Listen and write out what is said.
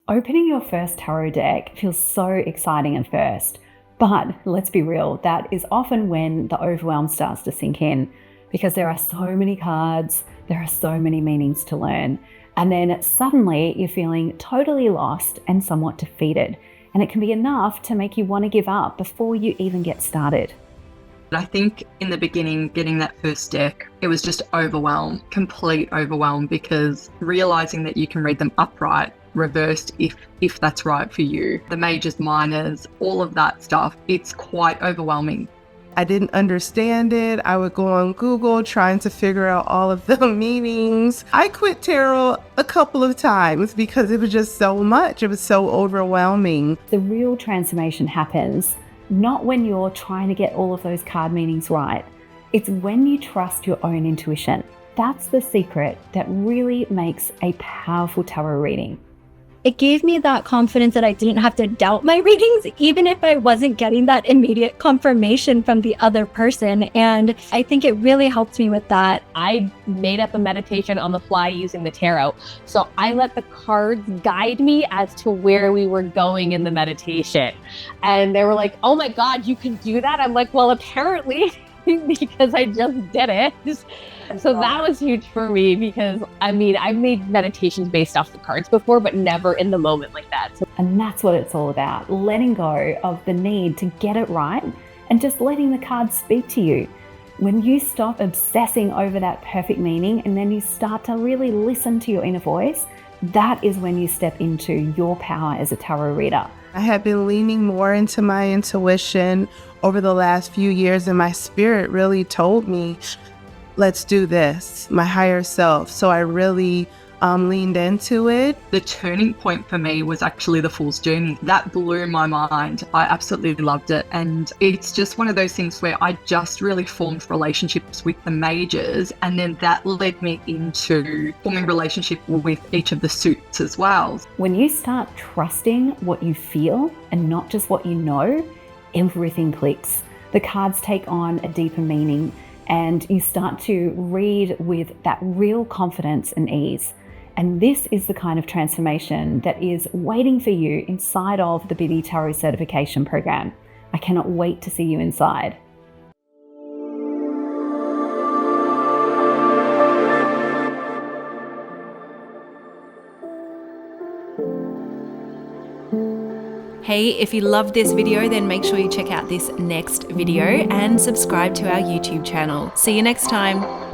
Opening your first tarot deck feels so exciting at first, but let's be real, that is often when the overwhelm starts to sink in because there are so many cards, there are so many meanings to learn, and then suddenly you're feeling totally lost and somewhat defeated, and it can be enough to make you want to give up before you even get started. I think in the beginning, getting that first deck, it was just overwhelm, complete overwhelm, because realizing that you can read them upright, reversed if that's right for you, the majors, minors, all of that stuff, it's quite overwhelming. I didn't understand it. I would go on Google trying to figure out all of the meanings. I quit tarot a couple of times because it was just so much. It was so overwhelming. The real transformation happens not when you're trying to get all of those card meanings right. It's when you trust your own intuition. That's the secret that really makes a powerful tarot reading. It gave me that confidence that I didn't have to doubt my readings, even if I wasn't getting that immediate confirmation from the other person. And I think it really helped me with that. I made up a meditation on the fly using the tarot. So I let the cards guide me as to where we were going in the meditation. And they were like, oh my God, you can do that? I'm like, well, apparently, because I just did it. So that was huge for me because, I mean, I've made meditations based off the cards before, but never in the moment like that. And that's what it's all about, letting go of the need to get it right and just letting the cards speak to you. When you stop obsessing over that perfect meaning and then you start to really listen to your inner voice, that is when you step into your power as a tarot reader. I have been leaning more into my intuition over the last few years, and my spirit really told me, let's do this, my higher self. So I really leaned into it. The turning point for me was actually the Fool's Journey. That blew my mind. I absolutely loved it. And it's just one of those things where I just really formed relationships with the majors. And then that led me into forming relationship with each of the suits as well. When you start trusting what you feel and not just what you know, everything clicks. The cards take on a deeper meaning and you start to read with that real confidence and ease. And this is the kind of transformation that is waiting for you inside of the Biddy Tarot Certification Program. I cannot wait to see you inside. Hey, if you loved this video, then make sure you check out this next video and subscribe to our YouTube channel. See you next time.